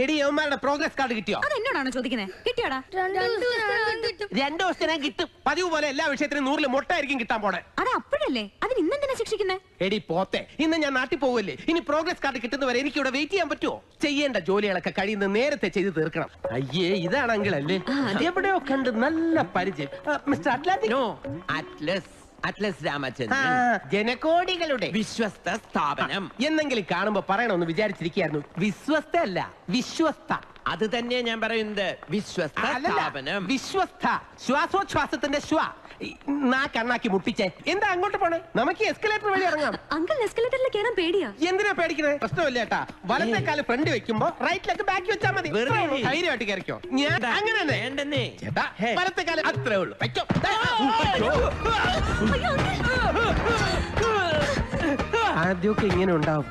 എടി യവന്മാരുടെ progress card കിട്ടിയോ? അത് എന്നോടാണോ ചോദിക്കുന്നത്? കിട്ടിയോടാ? 2 ദിവസത്തിനകം കിട്ടും. പതിവ് പോലെ എല്ലാ വിഷയത്തിനും 100 മുട്ടായിരിക്കും കിട്ടാൻ പോണേ. അത് അപ്പോഴല്ലേ, അതിന് ഇന്നെന്തിനാ ശിക്ഷിക്കുന്നേ? എടി പോത്തെ, ഇന്ന് ഞാൻ നാട്ടിൽ പോവല്ലേ, ഇനി പ്രോഗ്രസ് കാർഡ് കിട്ടുന്നവരെ എനിക്ക് ഇവിടെ വെയിറ്റ് ചെയ്യാൻ പറ്റുമോ? ചെയ്യേണ്ട ജോലികളൊക്കെ കഴിയുന്ന നേരത്തെ ചെയ്ത് തീർക്കണം. അയ്യേ, ഇതാണെങ്കിലല്ലേ എവിടെയോ കണ്ട് നല്ല പരിചയം. Mister Atlantic? No, Atlas Ramachandran, ജനകോടികളുടെ വിശ്വസ്ത സ്ഥാപനം. എന്നെങ്കിലും കാണുമ്പോ പറയണമെന്ന് വിചാരിച്ചിരിക്കുകയായിരുന്നു. വിശ്വസ്ത അല്ല, വിശ്വസ്ത. അത് തന്നെ ഞാൻ പറയുന്നത്, വിശ്വസ്ത സ്ഥാപനം. വിശ്വസ്ത. ശ്വാസോച്ഛ്വാസത്തിന്റെ ശ്വ. കണ്ണാക്കി മുട്ടിച്ചേ. എന്താ അങ്ങോട്ട് പോണേ? നമുക്ക് എസ്കലേറ്റർ വഴി ഇറങ്ങാം. അങ്കിൾ എസ്കലേറ്ററിൽ കയറാൻ പേടിയാ. എന്തിനാ പേടിക്കണേ? പ്രശ്നമില്ല ചേട്ടാ. വലത്തെ കാല് ഫ്രണ്ട് വെക്കുമ്പോ റൈറ്റിലേക്ക് ബാക്കി വെച്ചാൽ മതി. ധൈര്യമായിട്ട് കയറിക്കോ. ഞാൻ അങ്ങനെ വേണ്ടെന്നേ ചേട്ടാ, വലത്തെ കാല് അത്രേ ഉള്ളൂ. വെച്ചോ. ആദ്യമൊക്കെ ഇങ്ങനെ ഉണ്ടാവും.